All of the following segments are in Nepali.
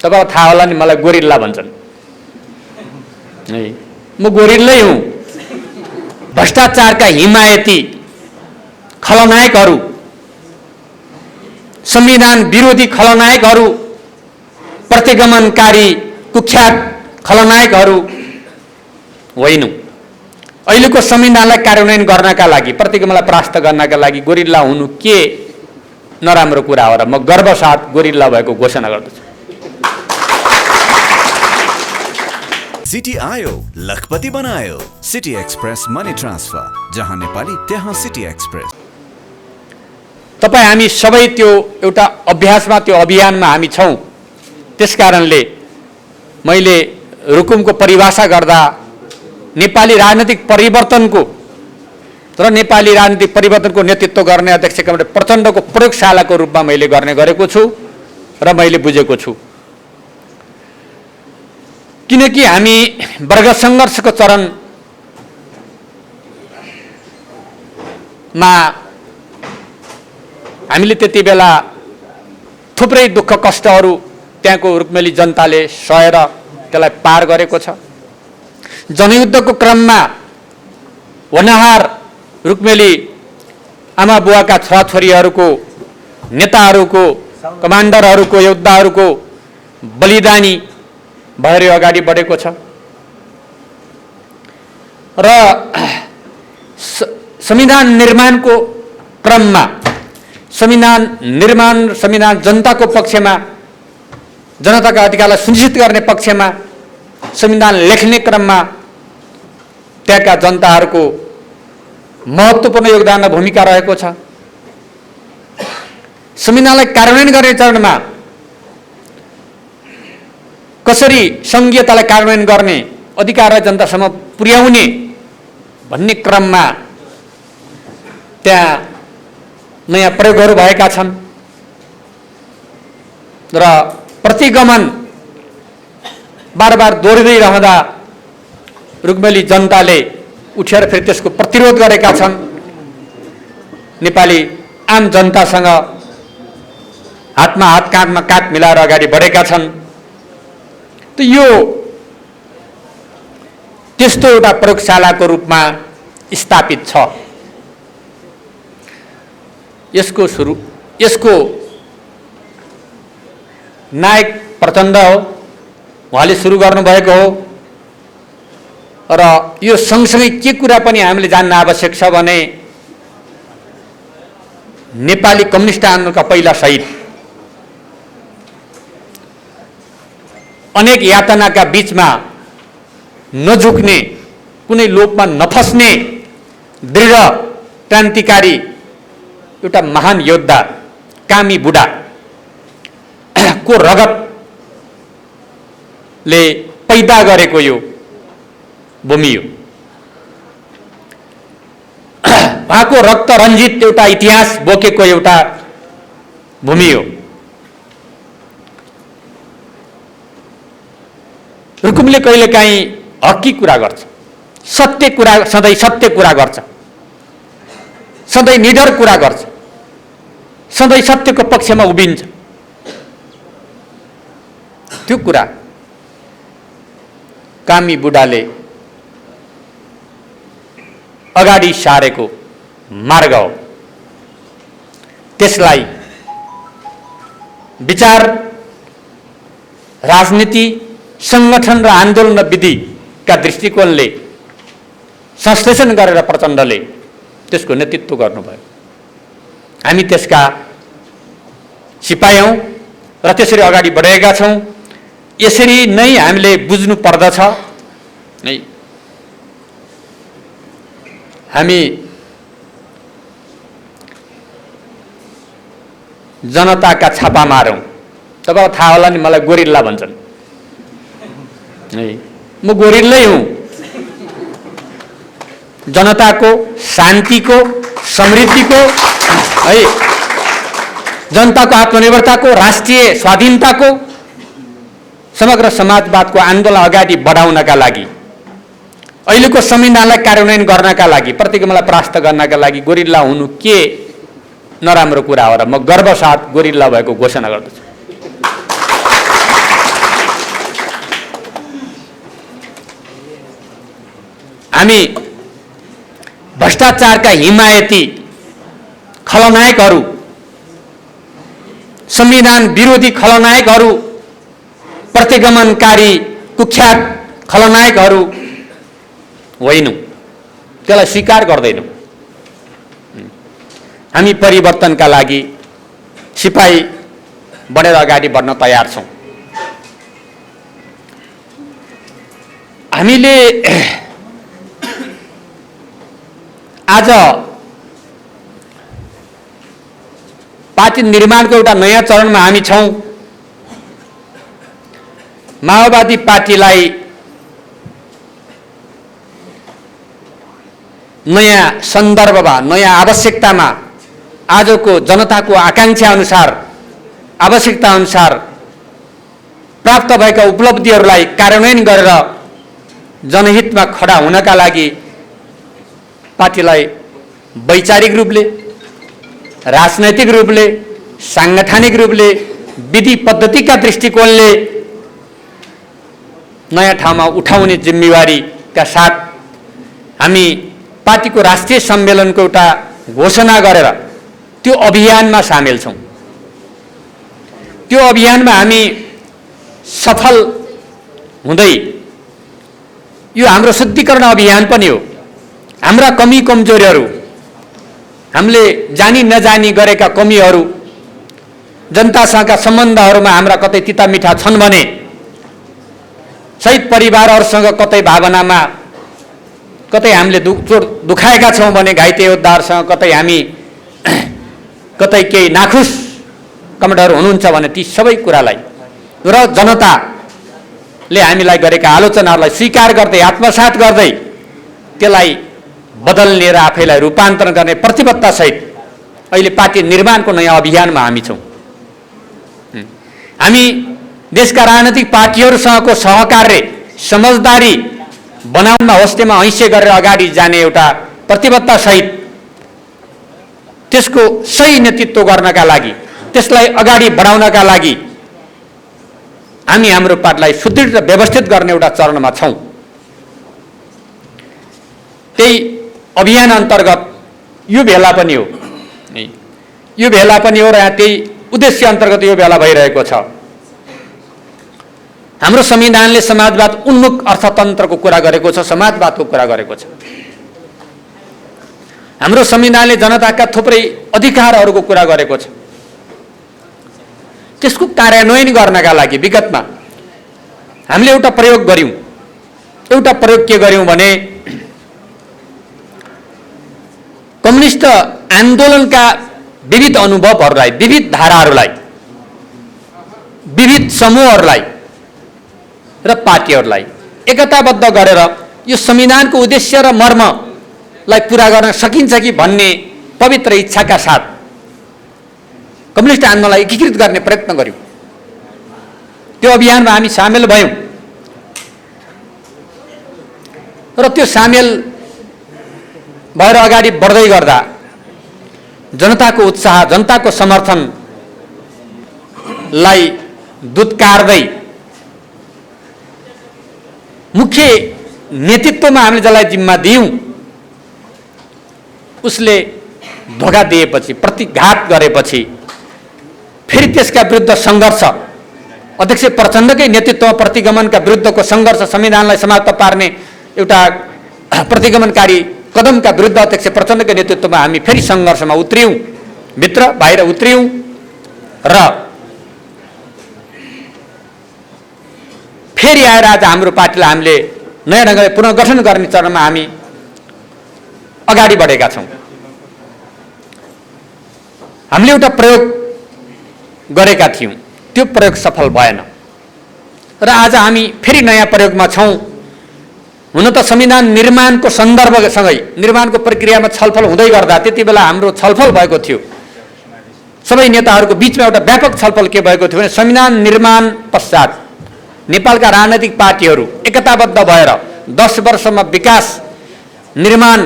तपाईँलाई थाहा होला नि, मलाई गोरिल्ला भन्छन् है। म गोरिल्लै हुँ। भ्रष्टाचारका हिमायती खलनायकहरू, संविधान विरोधी खलनायकहरू, प्रतिगमनकारी कुख्यात खलनायकहरू होइनौँ। अहिलेको संविधानलाई कार्यान्वयन गर्नका लागि, प्रतिगमनलाई परास्त गर्नका लागि गोरिल्ला हुनु के नराम्रो कुरा हो र म गर्वसाथ गोरिल्ला भएको घोषणा गर्दछु। सिटी आयो, लखपति बनायो। सिटी एक्सप्रेस मनी ट्रान्सफर, जहाँ नेपाली त्यहाँ सिटी एक्सप्रेस। तपाईँ हामी सबै त्यो एउटा अभ्यासमा, त्यो अभियानमा हामी छौँ। त्यसकारणले मैले रुकुमको परिभाषा गर्दा नेपाली राजनीतिक परिवर्तनको र नेपाली राजनीतिक परिवर्तनको नेतृत्व गर्ने अध्यक्ष कमरेड प्रचण्डको प्रयोगशालाको रूपमा मैले गर्ने गरेको छु र मैले बुझेको छु। किनकि हामी वर्ग सङ्घर्षको चरणमा हामीले त्यति बेला थुप्रै दुःख कष्टहरू त्यहाँको रुक्मेली जनताले सहेर त्यसलाई पार गरेको छ। जनयुद्धको क्रममा होनहार रुक्मेली आमा बुवाका छोराछोरीहरूको, नेताहरूको, कमान्डरहरूको, योद्धाहरूको बलिदानी भएर अगाडि बढेको छ र संविधान निर्माणको क्रममा संविधान जनताको पक्षमा, जनताका अधिकारलाई सुनिश्चित गर्ने पक्षमा संविधान लेख्ने क्रममा त्यहाँका जनताहरूको महत्त्वपूर्ण योगदान र भूमिका रहेको छ। संविधानलाई कार्यान्वयन गर्ने चरणमा कसरी सङ्घीयतालाई कार्यान्वयन गर्ने, अधिकारलाई जनतासम्म पुर्याउने भन्ने क्रममा त्यहाँ नयाँ प्रयोगहरू भएका छन् र प्रतिगमन बार दोहोरिँदै रहँदा रुक्मेली जनताले उठेर फेरि त्यसको प्रतिरोध गरेका छन्। नेपाली आम जनतासँग हातमा हात, काँधमा काँध मिलाएर अगाडि बढेका छन्। त यो त्यस्तो एउटा प्रयोगशालाको रूपमा स्थापित छ। यसको नायक प्रचण्ड हो, उहाँले सुरु गर्नुभएको हो र यो सँगसँगै के कुरा पनि हामीले जान्न आवश्यक छ भने नेपाली कम्युनिस्ट आन्दोलनका पहिला शहीद, अनेक यातनाका बीचमा नझुक्ने, कुनै लोभमा नफस्ने दृढ क्रान्तिकारी एउटा महान योद्धा कामी बुढा को रगतले पैदा गरेको यो भूमि हो। उहाँको रक्त रञ्जित एउटा इतिहास बोकेको एउटा भूमि हो। रुकुमले कहिलेकाहीँ हकी कुरा गर्छ, सत्य कुरा, सधैँ सत्य कुरा गर्छ, सधैँ निडर कुरा गर्छ, सधैँ सत्यको पक्षमा उभिन्छ। त्यो कुरा कामी बुढाले अगाडि सारेको मार्ग हो। त्यसलाई विचार, राजनीति, संगठन र आन्दोलन र विधिका दृष्टिकोणले संश्लेषण गरेर प्रचण्डले त्यसको नेतृत्व गर्नुभयो। हामी त्यसका सिपाही हौँ र त्यसरी अगाडि बढेका छौँ। यसरी नै हामीले बुझ्नु पर्दछ है। हामी जनताका छापा मारौँ। तपाईँलाई थाहा होला नि, मलाई गोरिल्ला भन्छन् है। म गोरिल्लै हुँ। जनताको, शान्तिको, समृद्धिको है, जनताको आत्मनिर्भरताको, राष्ट्रिय स्वाधीनताको, समग्र समाजवादको आन्दोलन अगाडि बढाउनका लागि, अहिलेको संविधानलाई कार्यान्वयन गर्नका लागि, प्रतिगमनलाई परास्त गर्नका लागि गोरिल्ला हुनु के नराम्रो कुरा हो र म गर्वसाथ गोरिल्ला भएको घोषणा गर्दछु। हामी भ्रष्टाचारका हिमायती खलनायकहरू, संविधान विरोधी खलनायकहरू, प्रतिगमनकारी कुख्यात खलनायकहरू होइनौँ, त्यसलाई स्वीकार गर्दैनौँ। हामी परिवर्तनका लागि सिपाही बनेर अगाडि बढ्न तयार छौँ। हामीले आज पार्टी निर्माणको एउटा नयाँ चरणमा हामी छौँ। माओवादी पार्टीलाई नयाँ सन्दर्भमा, नयाँ आवश्यकतामा, आजको जनताको आकांक्षा अनुसार, आवश्यकता अनुसार प्राप्त भएका उपलब्धिहरूलाई कार्यान्वयन गरेर जनहितमा खडा हुनका लागि पार्टीलाई वैचारिक रूपले, राजनैतिक रूपले, सांगठनिक रूपले, विधि पद्धतिका दृष्टिकोणले नयाँ ठाउँमा उठाउने जिम्मेवारीका साथ हामी पार्टीको राष्ट्रिय सम्मेलनको एउटा घोषणा गरेर त्यो अभियानमा सामेल छौँ। त्यो अभियानमा हामी सफल हुँदै यो हाम्रो शुद्धिकरण अभियान पनि हो। हाम्रा कमी कमजोरीहरू, हामीले जानी नजानी गरेका कमीहरू, जनतासँगका सम्बन्धहरूमा हाम्रा कतै तिता मिठा छन् भने, शहीद परिवारहरूसँग कतै भावनामा कतै हामीले दुखाएका छौँ भने, घाइते योद्धाहरूसँग कतै हामी कतै केही नाखुस कमेन्टहरू हुनुहुन्छ भने ती सबै कुरालाई र जनताले हामीलाई गरेका आलोचनाहरूलाई स्वीकार गर्दै, आत्मसात गर्दै त्यसलाई बदल्ने र आफैलाई रूपान्तरण गर्ने प्रतिबद्धतासहित अहिले पार्टी निर्माणको नयाँ अभियानमा हामी छौँ। हामी देशका राजनीतिक पार्टीहरूसँगको सहकार्य, समझदारी बनाउनमा होस्टेमा हैसियत गरेर अगाडि जाने एउटा प्रतिबद्धतासहित त्यसको सही नेतृत्व गर्नका लागि, त्यसलाई अगाडि बढाउनका लागि हामी हाम्रो पार्टीलाई सुदृढ र व्यवस्थित गर्ने एउटा चरणमा छौँ। त्यही अभियान अन्तर्गत यो भेला पनि हो, यो भेला पनि हो र यहाँ त्यही उद्देश्य अन्तर्गत यो भेला भइरहेको छ। हाम्रो संविधानले समाजवाद उन्मुख अर्थतन्त्रको कुरा गरेको छ, समाजवादको कुरा गरेको छ। हाम्रो संविधानले जनताका थुप्रै अधिकारहरूको कुरा गरेको छ। त्यसको कार्यान्वयन गर्नका लागि विगतमा हामीले एउटा प्रयोग गर्यौँ। एउटा प्रयोग के गर्यौँ भने कम्युनिस्ट आन्दोलनका विविध अनुभवहरूलाई, विविध धाराहरूलाई, विविध समूहहरूलाई र पार्टीहरूलाई एकताबद्ध गरेर यो संविधानको उद्देश्य र मर्मलाई पुरा गर्न सकिन्छ कि भन्ने पवित्र इच्छाका साथ कम्युनिस्ट आन्दोलनलाई एकीकृत गर्ने प्रयत्न गर्यौँ। त्यो अभियानमा हामी सामेल भयौँ र त्यो सामेल भएर अगाडि बढ्दै गर्दा जनताको उत्साह, जनताको समर्थनलाई दुत्कारदै मुख्य नेतृत्वमा हामीले जसलाई जिम्मा दियौँ उसले धोका दिएपछि, प्रतिघात गरेपछि फेरि त्यसका विरुद्ध सङ्घर्ष, अध्यक्ष प्रचण्डकै नेतृत्वमा प्रतिगमनका विरुद्धको सङ्घर्ष, संविधानलाई समाप्त पार्ने एउटा प्रतिगमनकारी कदमका विरुद्ध अध्यक्ष प्रचण्डको नेतृत्वमा हामी फेरि सङ्घर्षमा उत्रियौँ, भित्र बाहिर उत्रियौँ र फेरि आएर आज हाम्रो पार्टीलाई हामीले नयाँ ढङ्गले पुनर्गठन गर्ने चरणमा हामी अगाडि बढेका छौँ। हामीले एउटा प्रयोग गरेका थियौँ, त्यो प्रयोग सफल भएन र आज हामी फेरि नयाँ प्रयोगमा छौँ। हुन त संविधान निर्माणको सन्दर्भसँगै निर्माणको प्रक्रियामा छलफल हुँदै गर्दा त्यति बेला हाम्रो छलफल भएको थियो। सबै नेताहरूको बिचमा एउटा व्यापक छलफल के भएको थियो भने संविधान निर्माण पश्चात नेपालका राजनैतिक पार्टीहरू एकताबद्ध भएर 10 वर्षमा विकास, निर्माण,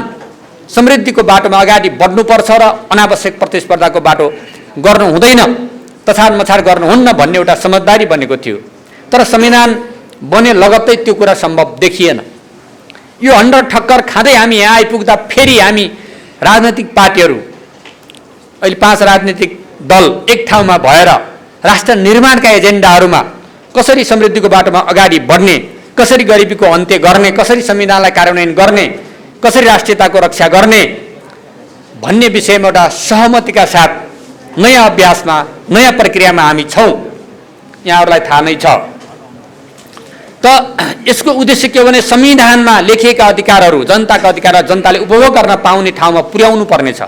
समृद्धिको बाटोमा अगाडि बढ्नुपर्छ र अनावश्यक प्रतिस्पर्धाको बाटो गर्नु हुँदैन, तछाड मछाड गर्नुहुन्न भन्ने एउटा समझदारी बनेको थियो। तर संविधान बने लगत्तै त्यो कुरा सम्भव देखिएन। यो हन्डर ठक्कर खाँदै हामी यहाँ आइपुग्दा फेरि हामी राजनैतिक पार्टीहरू अहिले 5 राजनीतिक दल एक ठाउँमा भएर राष्ट्र निर्माणका एजेन्डाहरूमा कसरी समृद्धिको बाटोमा अगाडि बढ्ने, कसरी गरिबीको अन्त्य गर्ने, कसरी संविधानलाई कार्यान्वयन गर्ने, कसरी राष्ट्रियताको रक्षा गर्ने भन्ने विषयमा एउटा सहमतिका साथ नयाँ अभ्यासमा, नयाँ प्रक्रियामा हामी छौँ। यहाँहरूलाई थाहा नै छ। त यसको उद्देश्य के हो भने संविधानमा लेखिएका अधिकारहरू, जनताका अधिकारहरू जनताले उपभोग गर्न पाउने ठाउँमा पुर्याउनु पर्नेछ।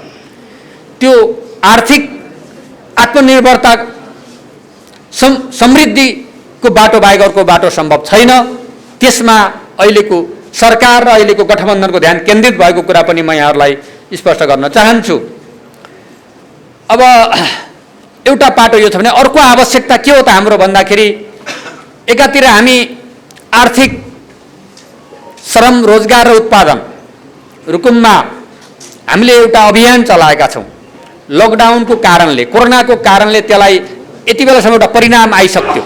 त्यो आर्थिक आत्मनिर्भरता समृद्धिको बाटो बाहेक अर्को बाटो सम्भव छैन। त्यसमा अहिलेको सरकार र अहिलेको गठबन्धनको ध्यान केन्द्रित भएको कुरा पनि म यहाँहरूलाई स्पष्ट गर्न चाहन्छु। अब एउटा पाटो यो छ भने अर्को आवश्यकता के हो त हाम्रो भन्दाखेरि एकातिर हामी आर्थिक श्रम, रोजगार र उत्पादन रुकुममा हामीले एउटा अभियान चलाएका छौँ। लकडाउनको कारणले, कोरोनाको कारणले त्यसलाई यति बेलासम्म एउटा परिणाम आइसक्यो।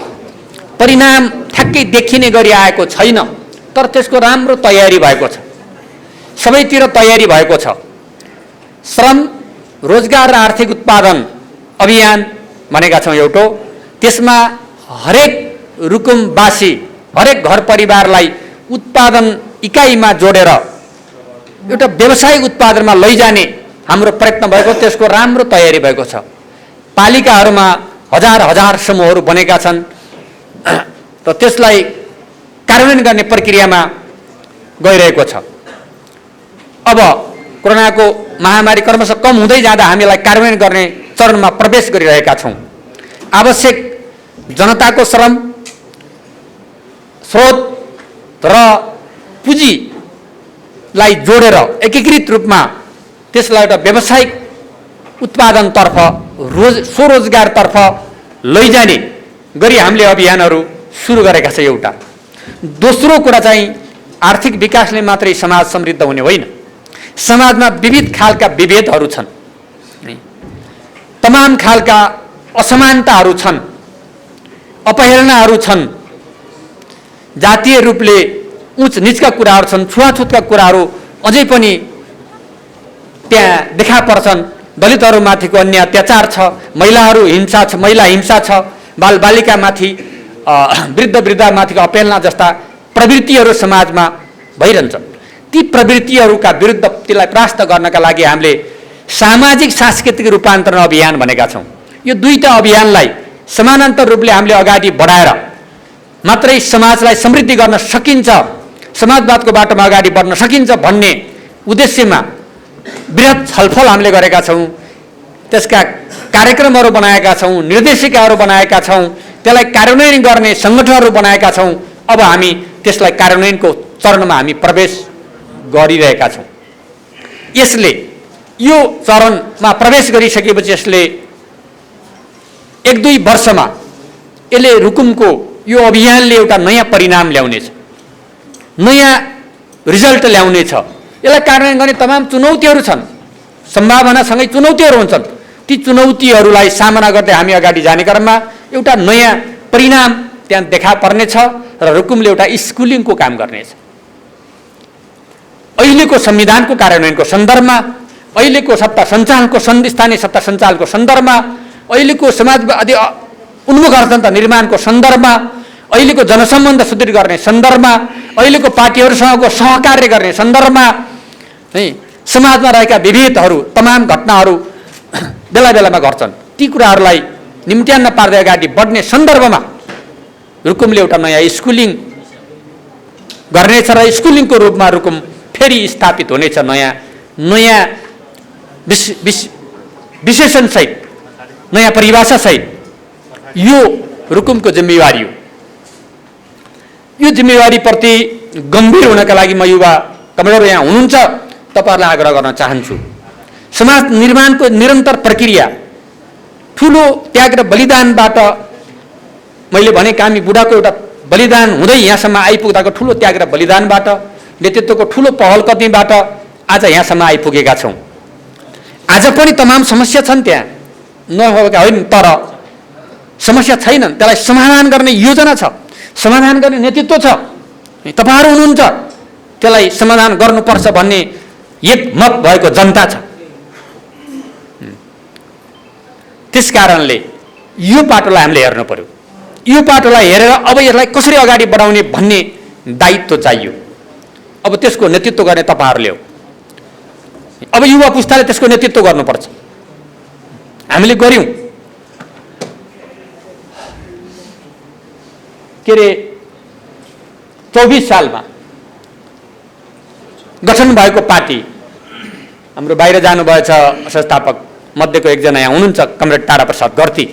परिणाम ठ्याक्कै देखिने गरी आएको छैन, तर त्यसको राम्रो तयारी भएको छ। सबैतिर तयारी भएको छ। श्रम, रोजगार र आर्थिक उत्पादन अभियान भनेका छौँ एउटा। त्यसमा हरेक रुकुमवासी, हरेक घर परिवारलाई उत्पादन इकाइमा जोडेर एउटा व्यावसायिक उत्पादनमा लैजाने हाम्रो प्रयत्न भएको, त्यसको राम्रो तयारी भएको छ। पालिकाहरूमा हजार समूहहरू बनेका छन् र त्यसलाई कार्यान्वयन गर्ने प्रक्रियामा गइरहेको छ। अब कोरोनाको महामारी क्रमशः कम हुँदै जाँदा हामीलाई कार्यान्वयन गर्ने चरणमा प्रवेश गरिरहेका छौँ। आवश्यक जनताको श्रम, स्रोत र पुँजीलाई जोडेर एकीकृत रूपमा त्यसलाई एउटा व्यावसायिक उत्पादनतर्फ, स्वरोजगारतर्फ लैजाने गरी हामीले अभियानहरू सुरु गरेका छ एउटा। दोस्रो कुरा चाहिँ आर्थिक विकासले मात्रै समाज समृद्ध हुने होइन। समाजमा विविध खालका विभेदहरू छन्, तमाम खालका असमानताहरू छन्, अपहेलनाहरू छन्, जातीय रूपले उच्च नीचका कुराहरू छन्, छुवाछुतका कुराहरू अझै पनि त्यहाँ देखा पर्छन्। दलितहरूमाथिको अन्य अत्याचार छ, महिलाहरू हिंसा छ, महिला हिंसा छ, बालबालिकामाथि, वृद्धमाथिको अपहेलना जस्ता प्रवृत्तिहरू समाजमा भइरहन्छन्। ती प्रवृत्तिहरूका विरुद्ध त्यसलाई परास्त गर्नका लागि हामीले सामाजिक सांस्कृतिक रूपान्तरण अभियान भनेका छौँ। यो दुईटा अभियानलाई समानान्तर रूपले हामीले अगाडि बढाएर मात्रै समाजलाई समृद्धि गर्न सकिन्छ, समाजवादको बाटोमा अगाडि बढ्न सकिन्छ भन्ने उद्देश्यमा बृहत छलफल हामीले गरेका छौँ। त्यसका कार्यक्रमहरू बनाएका छौँ, निर्देशिकाहरू बनाएका छौँ, त्यसलाई कार्यान्वयन गर्ने सङ्गठनहरू बनाएका छौँ। अब हामी त्यसलाई कार्यान्वयनको चरणमा हामी प्रवेश गरिरहेका छौँ। यसले यो चरणमा प्रवेश गरिसकेपछि यसले 1-2 वर्षमा यसले रुकुमको यो अभियानले एउटा नयाँ परिणाम ल्याउनेछ, नयाँ रिजल्ट ल्याउनेछ। यसलाई कार्यान्वयन गर्ने तमाम चुनौतीहरू छन्, सम्भावनासँगै चुनौतीहरू हुन्छन्। ती चुनौतीहरूलाई सामना गर्दै हामी अगाडि जाने क्रममा एउटा नयाँ परिणाम त्यहाँ देखा पर्नेछ र रुकुमले एउटा स्कुलिङको काम गर्नेछ। अहिलेको संविधानको कार्यान्वयनको सन्दर्भमा, अहिलेको सत्ता सञ्चालनको स्थानीय सत्ता सञ्चालनको सन्दर्भमा, अहिलेको समाजवादी उन्मुख अर्थतन्त्र निर्माणको सन्दर्भमा, अहिलेको जनसम्बन्ध सुदृढ गर्ने सन्दर्भमा, अहिलेको पार्टीहरूसँगको सहकार्य गर्ने सन्दर्भमा है समाजमा रहेका विभेदहरू, तमाम घटनाहरू बेला बेलामा घट्छन्। ती कुराहरूलाई निम्त्यान्न पार्दै अगाडि बढ्ने सन्दर्भमा रुकुमले एउटा नयाँ स्कुलिङ गर्नेछ र स्कुलिङको रूपमा रुकुम फेरि स्थापित हुनेछ नयाँ विशेषणसहित, नयाँ परिभाषासहित। यो रुकुमको जिम्मेवारी हो। यो जिम्मेवारीप्रति गम्भीर हुनका लागि म युवा कमरेडहरू यहाँ हुनुहुन्छ, तपाईँहरूलाई आग्रह गर्न चाहन्छु। समाज निर्माणको निरन्तर प्रक्रिया ठुलो त्याग र बलिदानबाट, मैले भने कामी बुढाको एउटा बलिदान हुँदै यहाँसम्म आइपुग्दाको ठुलो त्याग र बलिदानबाट, नेतृत्वको ठुलो पहल कदमीबाट आज यहाँसम्म आइपुगेका छौँ। आज पनि तमाम समस्या छन्, त्यहाँ नभएका होइन, तर समस्या छैनन्। त्यसलाई समाधान गर्ने योजना छ, समाधान गर्ने नेतृत्व छ, तपाईँहरू हुनुहुन्छ। त्यसलाई समाधान गर्नुपर्छ भन्ने एकमत भएको जनता छ। त्यसकारणले यो पाटोलाई हामीले हेर्नु पर्यो। यो पाटोलाई हेरेर अब यसलाई कसरी अगाडि बढाउने भन्ने दायित्व चाहियो। अब त्यसको नेतृत्व गर्ने तपाईहरुले हो। अब युवा पुस्ताले त्यसको नेतृत्व गर्नुपर्छ। हामीले गर्यौं। के रे 24 सालमा गठन भएको पार्टी, हाम्रो बाहिर जानुभएछ संस्थापक मध्येको एकजना यहाँ हुनुहुन्छ कमरेड ताराप्रसाद गर्ती।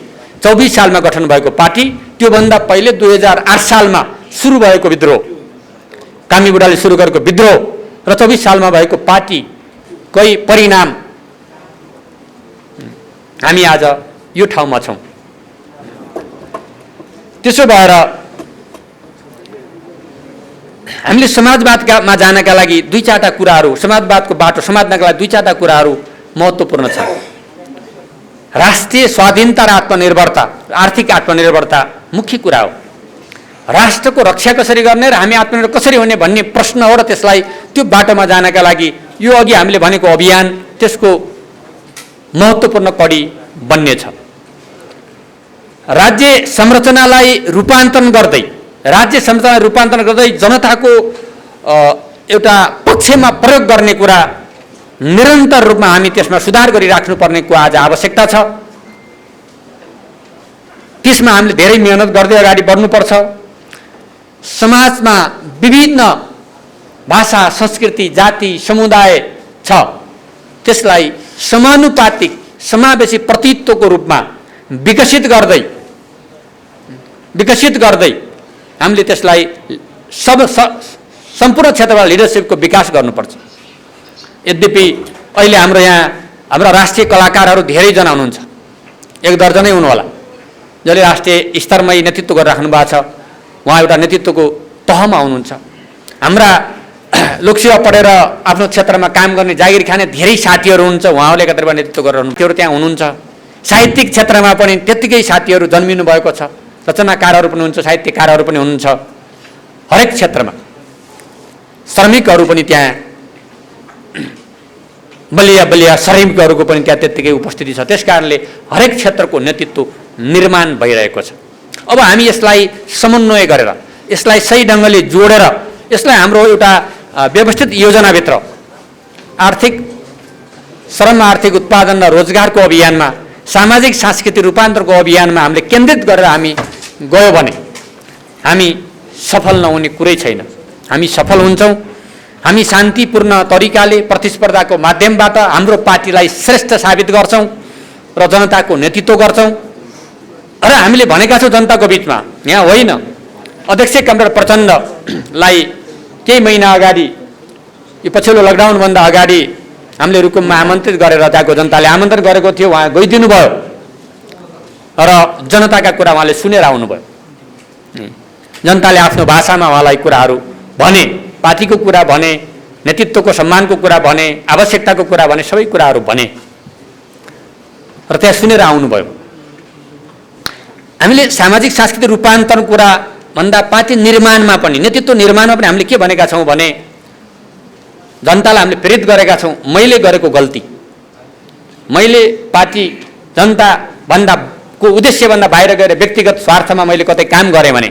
24 सालमा गठन भएको पार्टी, त्योभन्दा पहिले 2008 सालमा सुरु भएको विद्रोह, कामी बुढाले सुरु गरेको विद्रोह र 24 सालमा भएको पार्टी कोही परिणाम हामी आज यो ठाउँमा छौं। त्यसो भएर हामीले समाजवादमा जानका लागि दुई चारवटा कुराहरू, समाजवादको बाटो समात्नका लागि दुई चारवटा कुराहरू महत्त्वपूर्ण छ। राष्ट्रिय स्वाधीनता र आत्मनिर्भरता, आर्थिक आत्मनिर्भरता मुख्य कुरा हो। राष्ट्रको रक्षा कसरी गर्ने र हामी आत्मनिर्भर कसरी हुने भन्ने प्रश्न हो र त्यसलाई त्यो बाटोमा जानका लागि यो अघि हामीले भनेको अभियान त्यसको महत्त्वपूर्ण कडी बन्ने छ। राज्य संरचनालाई रूपान्तरण गर्दै जनताको एउटा पक्षमा प्रयोग गर्ने कुरा निरन्तर रूपमा हामी त्यसमा सुधार गरिराख्नुपर्नेको आज आवश्यकता छ। त्यसमा हामीले धेरै मेहनत गर्दै अगाडि बढ्नुपर्छ। समाजमा विभिन्न भाषा, संस्कृति, जाति, समुदाय छ, त्यसलाई समानुपातिक समावेशी प्रतित्वको रूपमा विकसित गर्दै हामीले त्यसलाई सम्पूर्ण क्षेत्रमा लिडरशिपको विकास गर्नुपर्छ। यद्यपि अहिले हाम्रा राष्ट्रिय कलाकारहरू धेरैजना हुनुहुन्छ, एक दर्जनै हुनु होला, जसले राष्ट्रिय स्तरमै नेतृत्व गरिराख्नु भएको छ। उहाँ एउटा नेतृत्वको तहमा हुनुहुन्छ। हाम्रा लोकसेवा पढेर आफ्नो क्षेत्रमा काम गर्ने जागिर खाने धेरै साथीहरू हुनुहुन्छ, उहाँहरूले एकत्रमा नेतृत्व गरिरहनु त्यहाँ हुनुहुन्छ। साहित्यिक क्षेत्रमा पनि त्यत्तिकै साथीहरू जन्मिनु भएको छ, रचनाकारहरू पनि हुनुहुन्छ, साहित्यकारहरू पनि हुनुहुन्छ। हरेक क्षेत्रमा श्रमिकहरू पनि त्यहाँ बलिया श्रमिकहरूको पनि त्यहाँ त्यत्तिकै उपस्थिति छ। त्यसकारणले हरेक क्षेत्रको नेतृत्व निर्माण भइरहेको छ। अब हामी यसलाई समन्वय गरेर, यसलाई सही ढङ्गले जोडेर, यसलाई हाम्रो एउटा व्यवस्थित योजनाभित्र आर्थिक श्रम, आर्थिक उत्पादन र रोजगारको अभियानमा, सामाजिक सांस्कृतिक रूपान्तरणको अभियानमा हामीले केन्द्रित गरेर हामी गयो भने हामी सफल नहुने कुरै छैन। हामी सफल हुन्छौँ। हामी शान्तिपूर्ण तरिकाले प्रतिस्पर्धाको माध्यमबाट हाम्रो पार्टीलाई श्रेष्ठ साबित गर्छौँ र जनताको नेतृत्व गर्छौँ। र हामीले भनेका छौँ जनताको बिचमा, यहाँ होइन, अध्यक्ष कमरेड प्रचण्डलाई केही महिना अगाडि, यो पछिल्लो लकडाउनभन्दा अगाडि हामीले रुकुममा आमन्त्रित गरेर त्यहाँको जनताले आमन्त्रण गरेको थियो। उहाँ गइदिनु भयो र जनताका कुरा उहाँले सुनेर आउनुभयो। जनताले आफ्नो भाषामा उहाँलाई कुराहरू भने, पार्टीको कुरा भने, नेतृत्वको सम्मानको कुरा भने, आवश्यकताको कुरा भने, सबै कुराहरू भने र त्यहाँ सुनेर आउनुभयो। हामीले सामाजिक सांस्कृतिक रूपान्तरण कुरा भन्दा पार्टी निर्माणमा पनि, नेतृत्व निर्माणमा पनि हामीले के भनेका छौँ भने जनतालाई हामीले प्रेरित गरेका छौँ। मैले गरेको गल्ती, मैले पार्टी जनताको उद्देश्यभन्दा बाहिर गएर व्यक्तिगत स्वार्थमा मैले कतै काम गरेँ भने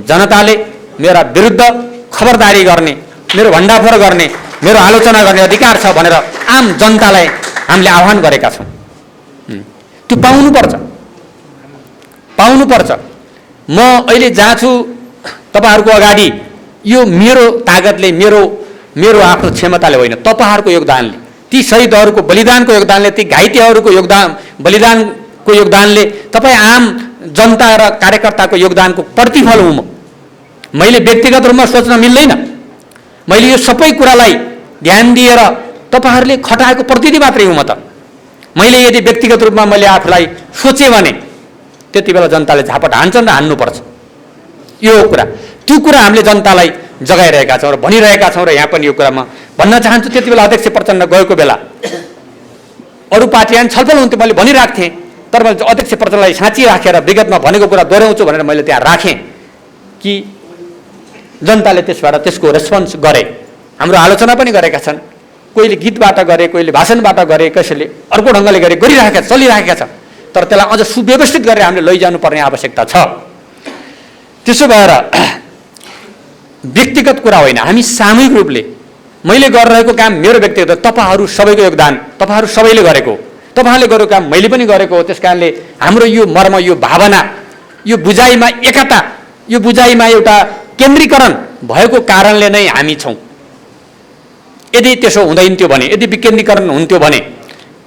जनताले मेरा विरुद्ध खबरदारी गर्ने, मेरो भण्डाफोर गर्ने, मेरो आलोचना गर्ने अधिकार छ भनेर आम जनतालाई हामीले आह्वान गरेका छौँ। त्यो पाउनुपर्छ। म अहिले जहाँ छु तपाईहरुको अगाडि, यो मेरो ताकतले, मेरो आफ्नो क्षमताले होइन, तपाईहरुको योगदानले, ती शहीदहरुको बलिदानको योगदानले, ती घाइतेहरुको बलिदानको योगदानले, तपाईँ आम जनता र कार्यकर्ताको योगदानको प्रतिफल हुँ। मैले व्यक्तिगत रूपमा सोच्न मिल्दैन। मैले यो सबै कुरालाई ध्यान दिएर तपाईहरुले खटाएको प्रतिनिधि मात्रै हुँ म त। मैले यदि व्यक्तिगत रूपमा मैले आफूलाई सोचे भने त्यति बेला जनताले झापट हान्छन् र हान्नुपर्छ। यो कुरा, त्यो कुरा हामीले जनतालाई जगाइरहेका छौँ र भनिरहेका छौँ र यहाँ पनि यो कुरामा भन्न चाहन्छु। त्यति बेला अध्यक्ष प्रचण्ड गएको बेला अरू पार्टीहरू छलफल हुन्थ्यो, मैले भनिरहेको थिएँ, तर मैले अध्यक्ष प्रचण्डलाई साँची राखेर विगतमा भनेको कुरा दोहोऱ्याउँछु भनेर मैले त्यहाँ राखेँ कि जनताले त्यसबाट त्यसको रेस्पोन्स गरे। हाम्रो आलोचना पनि गरेका छन्। कोहीले गीतबाट गरे, कोहीले भाषणबाट गरे, कसैले अर्को ढङ्गले गरे, चलिरहेका छ। तर त्यसलाई अझ सुव्यवस्थित गरेर हामीले लैजानु पर्ने आवश्यकता छ। त्यसो भएर व्यक्तिगत कुरा होइन, हामी सामूहिक रूपले मैले गरिरहेको काम मेरो व्यक्तिगत, तपाईँहरू सबैको योगदान, तपाईँहरू सबैले गरेको, तपाईँहरूले गरेको काम मैले पनि गरेको हो। त्यस कारणले हाम्रो यो मर्म, यो भावना, यो बुझाइमा एकता, यो बुझाइमा एउटा केन्द्रीकरण भएको कारणले नै हामी छौँ। यदि त्यसो हुँदैन थियो भने, यदि विकेन्द्रीकरण हुन्थ्यो भने,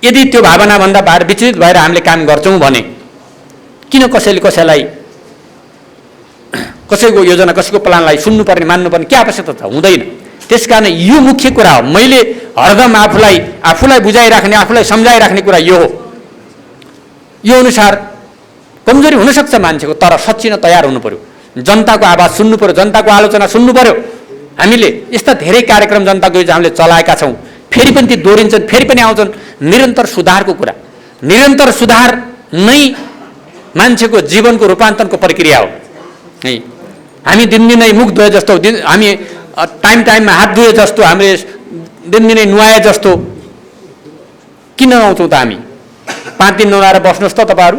यदि त्यो भावनाभन्दा बाहिर विचलित भएर हामीले काम गर्छौँ भने किन कसैले कसैको योजना, कसैको प्लानलाई सुन्नुपर्ने, मान्नुपर्ने के आवश्यकता छ? हुँदैन। त्यसकारण यो मुख्य कुरा हो। मैले हरदम आफूलाई बुझाइराख्ने, आफूलाई सम्झाइराख्ने कुरा यो हो। यो अनुसार कमजोरी हुनसक्छ मान्छेको, तर सच्चिन तयार हुनु पर्यो। जनताको आवाज सुन्नु पर्यो, जनताको आलोचना सुन्नु पर्यो। हामीले यस्ता धेरै कार्यक्रम जनताको बीच हामीले चलाएका छौँ। फेरि पनि ती दोहोरिन्छन्, फेरि पनि आउँछन्। निरन्तर सुधारको कुरा, निरन्तर सुधार नै मान्छेको जीवनको रूपान्तरणको प्रक्रिया हो। है, हामी दिनदिनै मुख धोए जस्तो, हामी टाइममा हात धोए जस्तो, हामीले दिनदिनै नुहाए जस्तो किन नुहाउँछौँ त? हामी 5 दिन नुहाएर बस्नुहोस् त तपाईँहरू।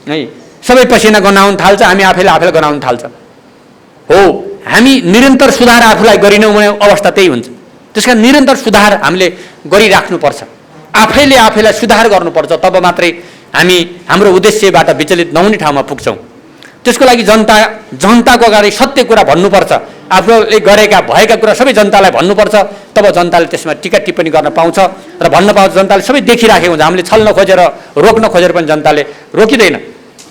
है, सबै पसिना गनाउन थाल्छ, हामी आफैलाई गनाउन थाल्छ। हो, हामी निरन्तर सुधार आफूलाई गरिनौँ भने अवस्था त्यही हुन्छ। त्यसकारण निरन्तर सुधार हामीले गरिराख्नुपर्छ, आफैलाई सुधार गर्नुपर्छ। तब मात्रै हामी हाम्रो उद्देश्यबाट विचलित नहुने ठाउँमा पुग्छौँ। त्यसको लागि जनताको अगाडि सत्य कुरा भन्नुपर्छ, आफूले भएका कुरा सबै जनतालाई भन्नुपर्छ। तब जनताले त्यसमा टिका टिप्पणी गर्न पाउँछ र भन्न पाउँछ। जनताले सबै देखिराखेको हुन्छ। हामीले छल्न खोजेर, रोक्न खोजेर पनि जनताले रोकिँदैन।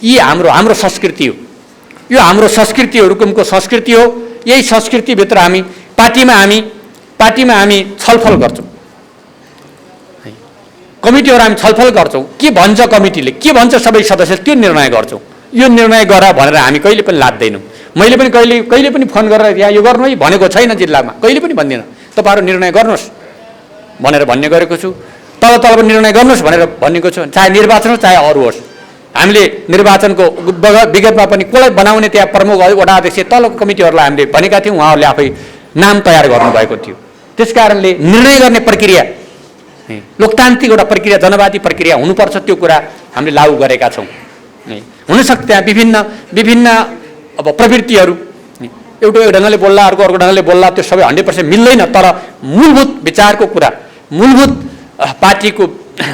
यी हाम्रो संस्कृति हो। यो हाम्रो संस्कृति हो, रुकुमको संस्कृति हो। यही संस्कृतिभित्र हामी पार्टीमा हामी छलफल गर्छौँ। कमिटीहरू हामी छलफल गर्छौँ। के भन्छ कमिटीले, के भन्छ सबै सदस्यले, त्यो निर्णय गर्छौँ। यो निर्णय गर भनेर हामी कहिले पनि लाद्दैनौँ। मैले पनि कहिले पनि फोन गरेर यहाँ यो गर्नु है भनेको छैन जिल्लामा, कहिले पनि भन्दिनँ। तपाईँहरू निर्णय गर्नुहोस् भनेर भन्ने गरेको छु। तल निर्णय गर्नुहोस् भनेर भनेको छु। चाहे निर्वाचन होस्, चाहे अरू होस्। हामीले निर्वाचनको विगतमा पनि कसलाई बनाउने त्यहाँ प्रमुख वडा अध्यक्ष तलको कमिटीहरूलाई हामीले भनेका थियौँ। उहाँहरूले आफै नाम तयार गर्नुभएको थियो। त्यसकारणले निर्णय गर्ने प्रक्रिया लोकतान्त्रिक एउटा प्रक्रिया, जनवादी प्रक्रिया हुनुपर्छ। त्यो कुरा हामीले लागू गरेका छौँ। हुनसक्छ त्यहाँ विभिन्न अब प्रवृत्तिहरू, एउटा ढङ्गले बोल्ला, अर्को ढङ्गले बोल्ला, त्यो सबै 100% मिल्दैन। तर मूलभूत विचारको कुरा, मूलभूत पार्टीको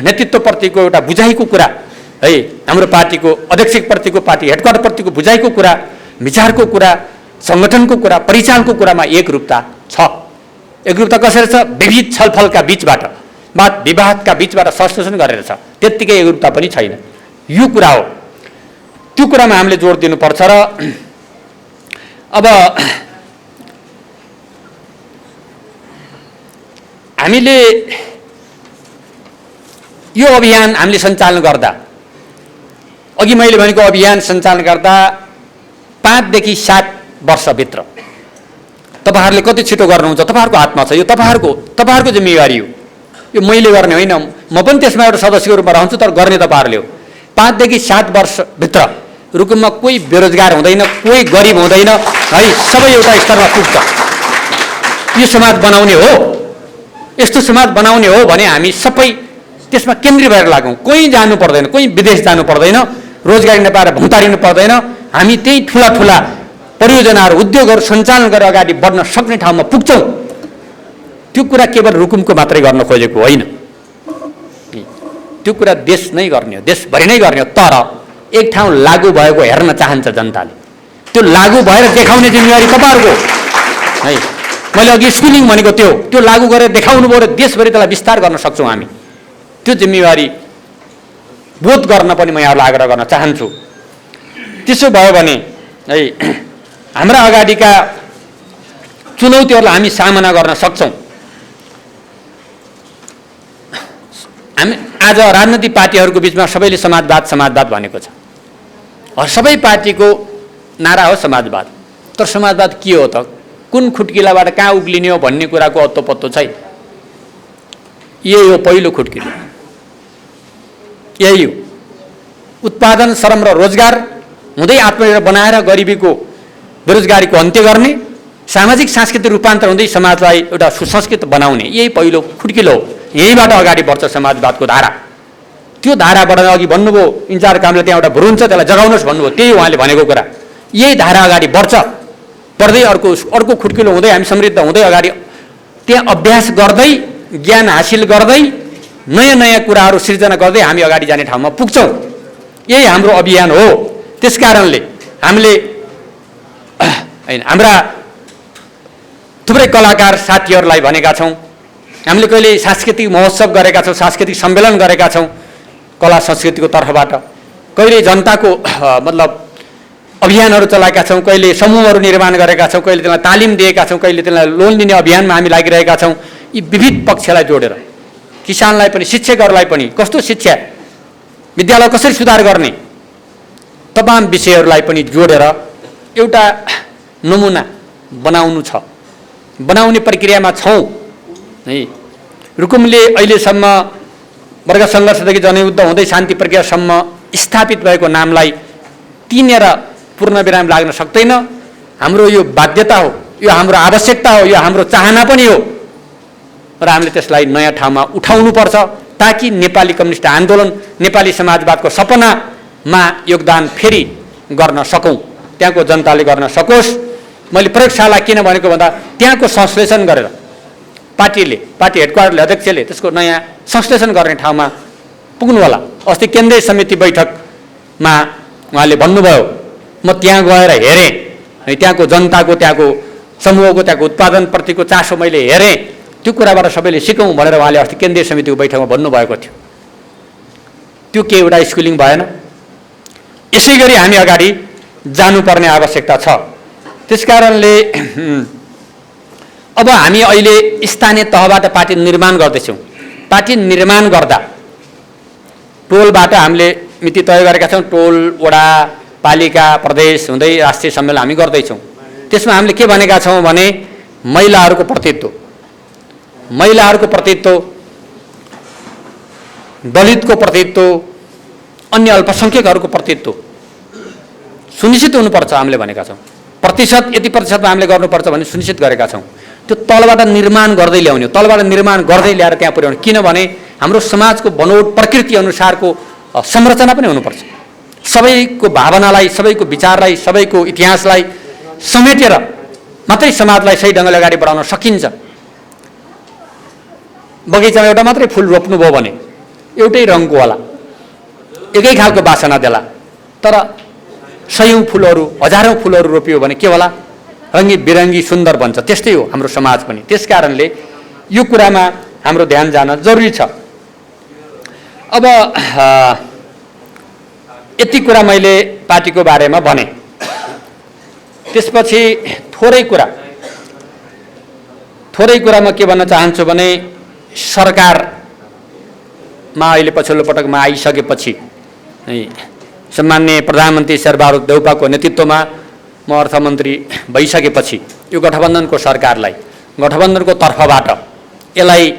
नेतृत्वप्रतिको एउटा बुझाइको कुरा, है, हाम्रो पार्टीको अध्यक्षप्रतिको, पार्टी हेडक्वार्टरप्रतिको बुझाइको कुरा, विचारको कुरा, सङ्गठनको कुरा, परिचालनको कुरामा एकरूपता छ। एकरूपता कसरी छ? विविध छलफलका बिचबाट, विवादका बिचबाट संश्लेषण गरेर छ। त्यत्तिकै एकरूपता पनि छैन। यो कुरा हो। त्यो कुरामा हामीले जोड दिनुपर्छ। र अब हामीले यो अभियान हामीले सञ्चालन गर्दा, अघि मैले भनेको अभियान सञ्चालन गर्दा 5 देखि 7 वर्षभित्र तपाईँहरूले कति छिटो गर्नुहुन्छ तपाईँहरूको हातमा छ। यो तपाईँहरूको जिम्मेवारी हो। यो मैले गर्ने होइन। म पनि त्यसमा एउटा सदस्यको रूपमा रहन्छु, तर गर्ने तपाईँहरूले हो। 5 देखि 7 वर्षभित्र रुकुममा कोही बेरोजगार हुँदैन, कोही गरिब हुँदैन, है, सबै एउटा स्तरमा पुग्छ। यो समाज बनाउने हो। यस्तो समाज बनाउने हो भने हामी सबै त्यसमा केन्द्रीय भएर लागौँ। कोही जानु पर्दैन, कोही विदेश जानु पर्दैन, रोजगारी नपाएर भौतारिनु पर्दैन। हामी त्यही ठुला परियोजनाहरू, उद्योगहरू सञ्चालन गरेर अगाडि बढ्न सक्ने ठाउँमा पुग्छौँ। त्यो कुरा केवल रुकुमको मात्रै गर्न खोजेको होइन। त्यो कुरा देश नै गर्ने हो, देशभरि नै गर्ने हो। तर एक ठाउँ लागू भएको हेर्न चाहन्छ जनताले। त्यो लागू भएर देखाउने जिम्मेवारी तपाईँहरूको है। मैले अघि स्किलिङ भनेको त्यो लागू गरेर देखाउनु भयो र देशभरि त्यसलाई विस्तार गर्न सक्छौँ हामी। त्यो जिम्मेवारी बोध गर्न पनि म यहाँहरूलाई आग्रह गर्न चाहन्छु। त्यसो भयो भने है हाम्रा अगाडिका चुनौतीहरूलाई हामी सामना गर्न सक्छौँ। हामी आज राजनीतिक पार्टीहरूको बिचमा सबैले समाजवाद भनेको छ। सबै पार्टीको नारा हो समाजवाद। तर समाजवाद के हो त? कुन खुट्किलाबाट कहाँ उक्लिने हो भन्ने कुराको अत्तो पत्तो छैन। यही हो पहिलो खुट्किलो। यही हो उत्पादन, श्रम र रोजगार हुँदै आत्मनिर्भर बनाएर गरिबीको, बेरोजगारीको अन्त्य गर्ने, सामाजिक सांस्कृतिक रूपान्तरण हुँदै समाजलाई एउटा सुसंस्कृत बनाउने यही पहिलो खुड्किलो हो। यहीँबाट अगाडि बढ्छ समाजवादको धारा। त्यो धाराबाट अघि भन्नुभयो इन्चार्ज कामले त्यहाँ एउटा भ्रूण छ त्यसलाई जगाउनुहोस् भन्नुभयो, त्यही उहाँले भनेको कुरा। यही धारा अगाडि बढ्छ, बढ्दै अर्को खुड्किलो हुँदै हामी समृद्ध हुँदै अगाडि त्यहाँ अभ्यास गर्दै ज्ञान हासिल गर्दै नयाँ नयाँ कुराहरू सिर्जना गर्दै हामी अगाडि जाने ठाउँमा पुग्छौँ। यही हाम्रो अभियान हो। त्यसकारणले हामीले हाम्रा थुप्रै कलाकार साथीहरूलाई भनेका छौँ, हामीले कहिले सांस्कृतिक महोत्सव गरेका छौँ, सांस्कृतिक सम्मेलन गरेका छौँ कला संस्कृतिको तर्फबाट, कहिले जनताको मतलब अभियानहरू चलाएका छौँ, कहिले समूहहरू निर्माण गरेका छौँ, कहिले त्यसलाई तालिम दिएका छौँ, कहिले त्यसलाई लोन लिने अभियानमा हामी लागिरहेका छौँ। यी विविध पक्षलाई जोडेर किसानलाई पनि शिक्षकहरूलाई पनि कस्तो शिक्षा, विद्यालय कसरी सुधार गर्ने, तमाम विषयहरूलाई पनि जोडेर एउटा नमुना बनाउनु छ, बनाउने प्रक्रियामा छौँ है। रुकुमले अहिलेसम्म वर्ग सङ्घर्षदेखि जनयुद्ध हुँदै शान्ति प्रक्रियासम्म स्थापित भएको नामलाई तिनेर पूर्णविराम लाग्न सक्दैन। हाम्रो यो बाध्यता हो, यो हाम्रो आवश्यकता हो, यो हाम्रो चाहना पनि हो र हामीले त्यसलाई नयाँ ठाउँमा उठाउनुपर्छ ताकि नेपाली कम्युनिस्ट आन्दोलन, नेपाली समाजवादको सपनामा योगदान फेरि गर्न सकौँ, त्यहाँको जनताले गर्न सकोस्। मैले प्रयोगशाला किन भनेको भन्दा त्यहाँको संश्लेषण गरेर पार्टी हेडक्वार्टरले अध्यक्षले त्यसको नयाँ संश्लेषण गर्ने ठाउँमा पुग्नु होला। अस्ति केन्द्रीय समिति बैठकमा उहाँले भन्नुभयो म त्यहाँ गएर हेरेँ, त्यहाँको जनताको, त्यहाँको समूहको, त्यहाँको उत्पादनप्रतिको चासो मैले हेरेँ, त्यो कुराबाट सबैले सिकौँ भनेर उहाँले अस्ति केन्द्रीय समितिको बैठकमा भन्नुभएको थियो। त्यो के एउटा स्कुलिङ भएन। यसै गरी हामी अगाडि जानुपर्ने आवश्यकता छ। त्यसकारणले अब हामी अहिले स्थानीय तहबाट पार्टी निर्माण गर्दैछौँ। पार्टी निर्माण गर्दा टोलबाट हामीले मिति तय गरेका छौँ, टोल, वडा, पालिका, प्रदेश हुँदै राष्ट्रिय सम्मेलन हामी गर्दैछौँ। त्यसमा हामीले के भनेका छौँ भने महिलाहरूको प्रतिनिधित्व, दलितको प्रतिनिधित्व, अन्य अल्पसङ्ख्यकहरूको प्रतिनिधित्व सुनिश्चित हुनुपर्छ हामीले भनेका छौँ। प्रतिशत यति प्रतिशतमा हामीले गर्नुपर्छ भन्ने सुनिश्चित गरेका छौँ। त्यो तलबाट निर्माण गर्दै ल्याउने, तलबाट निर्माण गर्दै ल्याएर त्यहाँ पुर्याउने। किनभने हाम्रो समाजको बनोट प्रकृति अनुसारको संरचना पनि हुनुपर्छ। सबैको भावनालाई, सबैको विचारलाई, सबैको इतिहासलाई समेटेर मात्रै समाजलाई सही ढङ्गले अगाडि बढाउन सकिन्छ। बगैँचामा एउटा मात्रै फुल रोप्नुभयो भने एउटै रङको होला, एकै खालको बासना देला, तर सयौँ फुलहरू, हजारौँ फुलहरू रोपियो भने के होला, रङ्गी बिरङ्गी सुन्दर बन्छ। त्यस्तै हो हाम्रो समाज पनि। त्यसकारणले यो कुरामा हाम्रो ध्यान जान जरुरी छ। अब यति कुरा मैले पार्टीको बारेमा भने। त्यसपछि थोरै कुरा म के भन्न चाहन्छु भने सरकारमा अहिले पछिल्लो पटकमा आइसकेपछि सम्माननीय प्रधानमन्त्री शेरबहादुर देउपाको नेतृत्वमा म अर्थमन्त्री भइसकेपछि यो गठबन्धनको सरकारलाई, गठबन्धनको तर्फबाट यसलाई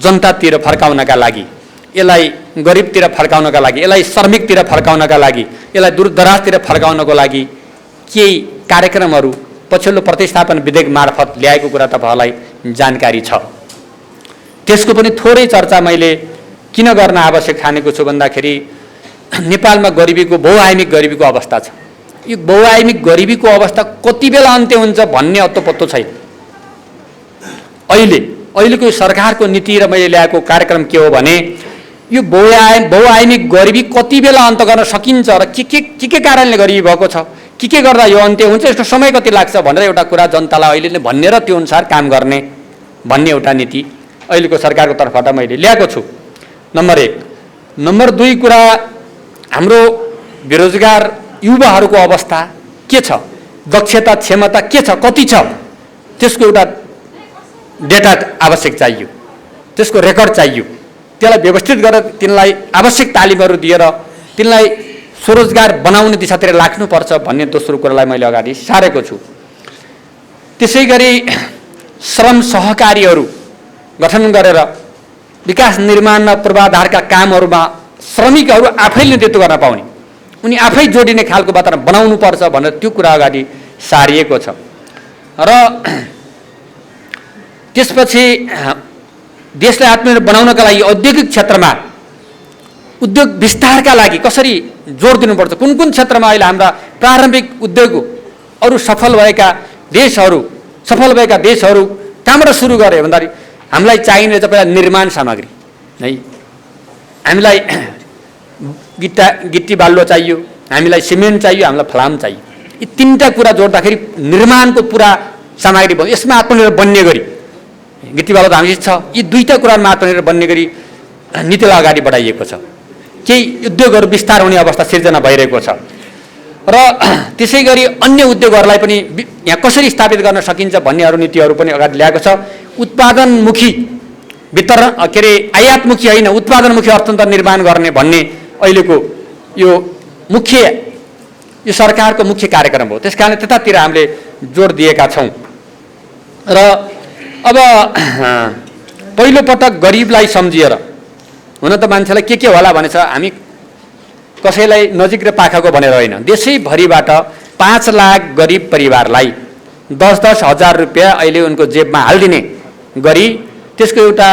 जनतातिर फर्काउनका लागि, यसलाई गरिबतिर फर्काउनका लागि, यसलाई श्रमिकतिर फर्काउनका लागि, यसलाई दूरदराजतिर फर्काउनको लागि केही कार्यक्रमहरू पछिल्लो प्रतिस्थापन विधेयक मार्फत ल्याएको कुरा तपाईँहरूलाई जानकारी छ। त्यसको पनि थोरै चर्चा मैले किन गर्न आवश्यक ठानेको छु भन्दाखेरि नेपालमा गरिबीको, बहुआयामिक गरिबीको अवस्था छ। यो बहुआयामिक गरिबीको अवस्था कति बेला अन्त्य हुन्छ भन्ने अत्तो-पत्तो छैन। अहिलेको सरकारको नीति र मैले ल्याएको कार्यक्रम के हो भने यो बहुआयामिक गरिबी कति बेला अन्त गर्न सकिन्छ र के कारणले गरिबी भएको छ, के गर्दा यो अन्त्य हुन्छ, यसको समय कति लाग्छ भनेर एउटा कुरा जनतालाई अहिले नै भन्ने र त्यो अनुसार काम गर्ने भन्ने एउटा नीति अहिलेको सरकारको तर्फबाट मैले ल्याएको छु। नम्बर 1। नम्बर 2 कुरा, हाम्रो बेरोजगार युवाहरूको अवस्था के छ, दक्षता क्षमता के छ, कति छ, त्यसको एउटा डेटा आवश्यक चाहियो, त्यसको रेकर्ड चाहियो। त्यसलाई व्यवस्थित गरेर तिनलाई आवश्यक तालिमहरू दिएर तिनलाई स्वरोजगार बनाउने दिशातिर लाग्नुपर्छ भन्ने दोस्रो कुरालाई मैले अगाडि सारेको छु। त्यसै गरी श्रम सहकारीहरू गठन गरेर विकास निर्माणमा पूर्वाधारका कामहरूमा श्रमिकहरू आफैले नेतृत्व गर्न पाउने, उनी आफै जोडिने खालको वातावरण बनाउनुपर्छ भनेर त्यो कुरा अगाडि सारिएको छ। र त्यसपछि देशलाई आत्मनिर्भर बनाउनका लागि औद्योगिक क्षेत्रमा उद्योग विस्तारका लागि कसरी जोड दिनुपर्छ, कुन कुन क्षेत्रमा अहिले हाम्रा प्रारम्भिक उद्योग अरू सफल भएका देशहरू कहाँबाट सुरु गरे भन्दाखेरि हामीलाई चाहिने चाहिँ पहिला निर्माण सामग्री है, हामीलाई गिट्टी बालुवा चाहियो, हामीलाई सिमेन्ट चाहियो, हामीलाई फलाम चाहियो। यी तीनटा कुरा जोड्दाखेरि निर्माणको पुरा सामग्री भयो। यसमा आत्मनिर्भर बन्ने गरी गिट्टी बालुवा त हामी छ, यी दुईटा कुरामा आत्मनिर्भर बन्ने गरी नीतिलाई अगाडि बढाइएको छ। केही उद्योगहरू विस्तार हुने अवस्था सिर्जना भइरहेको छ र त्यसै गरी अन्य उद्योगहरूलाई पनि यहाँ कसरी स्थापित गर्न सकिन्छ भन्नेहरू नीतिहरू पनि अगाडि ल्याएको छ। उत्पादनमुखी वितरण आयातमुखी होइन, उत्पादनमुखी अर्थतन्त्र निर्माण गर्ने भन्ने अहिलेको यो सरकारको मुख्य कार्यक्रम हो। त्यस कारणले त्यतातिर हामीले जोड दिएका छौँ। र अब पहिलोपटक गरिबलाई सम्झिएर, हुन त मान्छेलाई के होला भनेछ, हामी कसैलाई नजिक र पाखाको भनेर होइन, देशैभरिबाट 5 लाख गरिब परिवारलाई 10-10 हजार रुपियाँ अहिले उनको जेबमा हालिदिने गरी त्यसको एउटा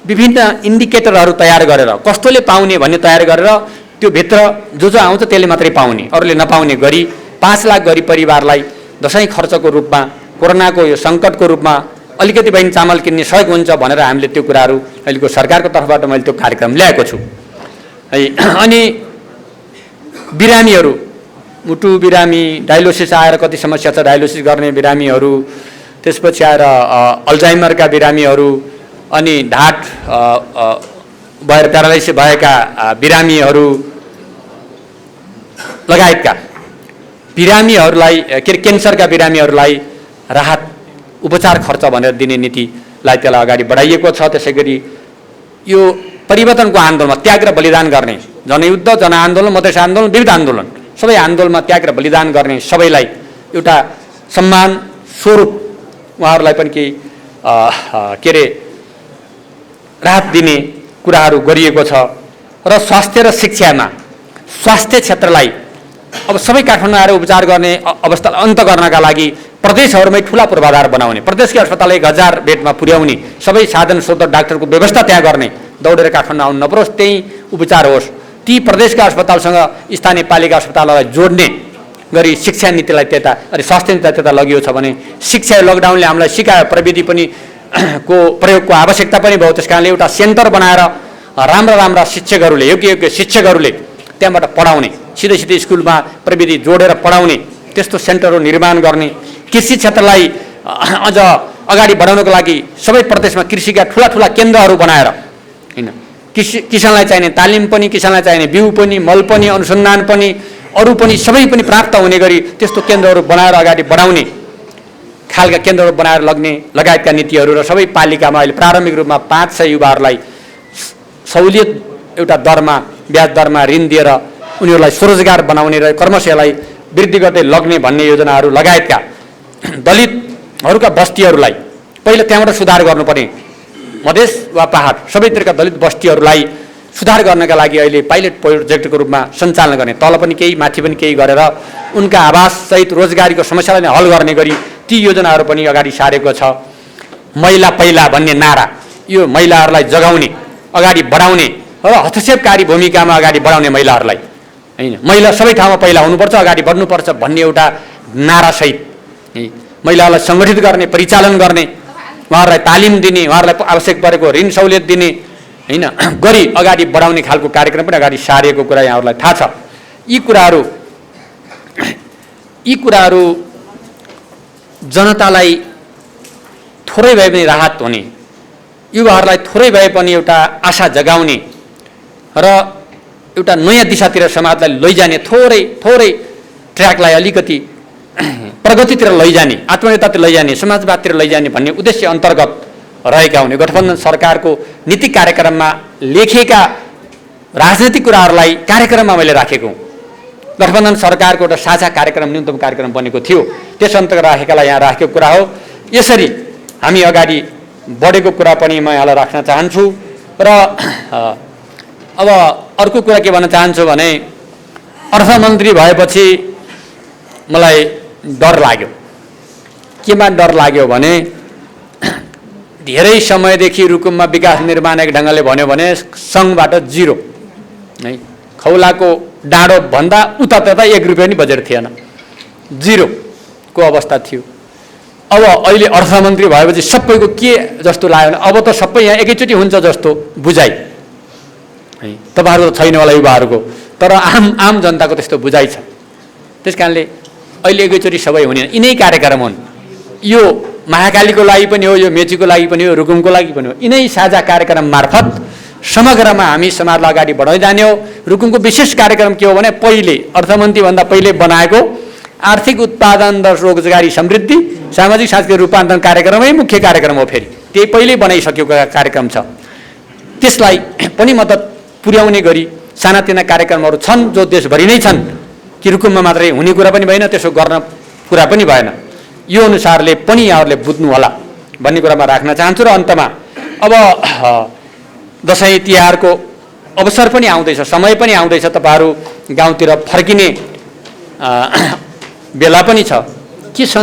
विभिन्न इन्डिकेटरहरू तयार गरेर कस्तोले पाउने भन्ने तयार गरेर त्यो भित्र जो आउँछ त्यसले मात्रै पाउने, अरूले नपाउने गरी 5 लाख गरिब परिवारलाई दसैँ खर्चको रूपमा, कोरोनाको यो सङ्कटको रूपमा अलिकति बहिनी चामल किन्ने सहयोग हुन्छ भनेर हामीले त्यो कुराहरू अहिलेको सरकारको तर्फबाट मैले त्यो कार्यक्रम ल्याएको छु है। अनि बिरामीहरू, मुटु बिरामी, डायलोसिस आएर कति समस्या छ, डायलोसिस गर्ने बिरामीहरू, त्यसपछि आएर अल्जाइमरका बिरामीहरू, अनि ढाड भएर प्यारालाइसिस भएका बिरामीहरू लगायतका बिरामीहरूलाई क्यान्सरका बिरामीहरूलाई राहत उपचार खर्च भनेर दिने नीतिलाई त्यसलाई अगाडि बढाइएको छ। त्यसै गरी यो परिवर्तनको आन्दोलनमा त्याग र बलिदान गर्ने, जनयुद्ध, जनआन्दोलन, मधेस आन्दोलन, विविध आन्दोलन, सबै आन्दोलनमा त्याग र बलिदान गर्ने सबैलाई एउटा सम्मान स्वरूप उहाँहरूलाई पनि केही राहत दिने कुराहरू गरिएको छ। र स्वास्थ्य र शिक्षामा, स्वास्थ्य क्षेत्रलाई अब सबै काठमाडौँ आएर उपचार गर्ने अवस्थालाई अन्त गर्नका लागि प्रदेशहरूमै ठुला पूर्वाधार बनाउने, प्रदेशकै अस्पताल 1000 बेडमा पुर्याउने, सबै साधन स्रोत डाक्टरको व्यवस्था त्यहाँ गर्ने, दौडेर काठमाडौँ आउनु नपरोस्, त्यहीँ उपचार होस्। ती प्रदेशका अस्पतालसँग स्थानीय पालिका अस्पताललाई जोड्ने गरी शिक्षा नीतिलाई त्यता, अनि स्वास्थ्य नीतिलाई त्यता लगियो छ भने शिक्षा लकडाउनले हामीलाई सिकायो, प्रविधि पनि को प्रयोगको आवश्यकता पनि भयो। त्यस कारणले एउटा सेन्टर बनाएर राम्रा शिक्षकहरूले, योग्य शिक्षकहरूले त्यहाँबाट पढाउने, सिधै स्कुलमा प्रविधि जोडेर पढाउने त्यस्तो सेन्टरहरू निर्माण गर्ने। कृषि क्षेत्रलाई अझ अगाडि बढाउनको लागि सबै प्रदेशमा कृषिका ठुला केन्द्रहरू बनाएर हैन, किसानलाई चाहिने तालिम पनि, किसानलाई चाहिने बिउ पनि, मल पनि, अनुसन्धान पनि, अरू पनि सबै पनि प्राप्त हुने गरी त्यस्तो केन्द्रहरू बनाएर अगाडि बढाउने खालका केन्द्रहरू बनाएर लग्ने लगायतका नीतिहरू र सबै पालिकामा अहिले प्रारम्भिक रूपमा 500 युवाहरूलाई सहुलियत एउटा दरमा, ब्याज दरमा ऋण दिएर उनीहरूलाई स्वरोजगार बनाउने र कर्मशैलीलाई वृद्धि गर्दै लग्ने भन्ने योजनाहरू लगायतका दलितहरूका बस्तीहरूलाई पहिला त्यहाँबाट सुधार गर्नुपर्ने, मधेस वा पहाड सबैतिरका दलित बस्तीहरूलाई सुधार गर्नका लागि अहिले पाइलट प्रोजेक्टको रूपमा सञ्चालन गर्ने, तल पनि केही माथि पनि केही गरेर उनका आवाससहित रोजगारीको समस्यालाई नै हल गर्ने गरी ती योजनाहरू पनि अगाडि सारेको छ। महिला पहिला भन्ने नारा, यो महिलाहरूलाई जगाउने, अगाडि बढाउने र हस्तक्षेपकारी भूमिकामा अगाडि बढाउने महिलाहरूलाई हैन, महिला सबै ठाउँमा पहिला हुनुपर्छ, अगाडि बढ्नुपर्छ भन्ने एउटा नारासहित महिलाहरूलाई सङ्गठित गर्ने, परिचालन गर्ने, उहाँहरूलाई तालिम दिने, उहाँहरूलाई आवश्यक परेको ऋण सहुलियत दिने हैन गरी अगाडि बढाउने खालको कार्यक्रम पनि अगाडि सारेको कुरा यहाँहरूलाई थाहा छ। यी कुराहरू जनतालाई थोरै भए पनि राहत हुने, युवाहरूलाई थोरै भए पनि एउटा आशा जगाउने र एउटा नयाँ दिशातिर समाजलाई लैजाने, थोरै ट्र्याकलाई अलिकति प्रगतितिर लैजाने, आत्मनिर्भरतातिर लैजाने, समाजवादतिर लैजाने भन्ने उद्देश्य अन्तर्गत रहेका हुने गठबन्धन सरकारको नीति कार्यक्रममा लेखिएका राजनीतिक कुराहरूलाई कार्यक्रममा मैले राखेको हुँ। गठबन्धन सरकारको एउटा साझा कार्यक्रम, न्यूनतम कार्यक्रम बनेको थियो, त्यस अन्तर्गत राखेकालाई यहाँ राखेको कुरा हो। यसरी हामी अगाडि बढेको कुरा पनि म यहाँलाई राख्न चाहन्छु। र अब अर्को कुरा के भन्न चाहन्छु भने, अर्थमन्त्री भएपछि मलाई डर लाग्यो। केमा डर लाग्यो भने धेरै समयदेखि रुकुममा विकास निर्माण एक ढङ्गले भन्यो भने सङ्घबाट 0 है। खौलाको डाँडो भन्दा उता त्यता 1 रुपियाँ पनि बजेट थिएन, 0 को अवस्था थियो। अब अहिले अर्थमन्त्री भएपछि सबैको के जस्तो लाग्यो भने अब त सबै यहाँ एकैचोटि हुन्छ जस्तो बुझाइ है। तपाईँहरूको त छैन होला युवाहरूको, तर आम जनताको त्यस्तो बुझाइ छ। त्यस कारणले अहिले एकैचोटि सबै हुने यिनै कार्यक्रम हुन्। यो महाकालीको लागि पनि हो, यो मेचीको लागि पनि हो, रुकुमको लागि पनि हो। यिनै साझा कार्यक्रम मार्फत समग्रमा हामी समाजलाई अगाडि बढाउँदै जाने हो। रुकुमको विशेष कार्यक्रम के हो भने पहिले अर्थमन्त्रीभन्दा पहिले बनाएको आर्थिक उत्पादन र रोजगारी समृद्धि सामाजिक सांस्कृतिक रूपान्तरण कार्यक्रमै मुख्य कार्यक्रम हो। फेरि त्यही पहिल्यै बनाइसकेको कार्यक्रम छ। त्यसलाई पनि मद्दत पुर्याउने गरी सानातिना कार्यक्रमहरू छन् जो देशभरि नै छन् कि रुकुममा मात्रै हुने कुरा पनि भएन, त्यसो गर्न कुरा पनि भएन। यो अनुसारले पनि यहाँहरूले बुझ्नु होला भन्ने कुरामा राख्न चाहन्छु। र अन्तमा अब दसैँ तिहारको अवसर पनि आउँदैछ, समय पनि आउँदैछ, तपाईँहरू गाउँतिर फर्किने बेला पनि छ। के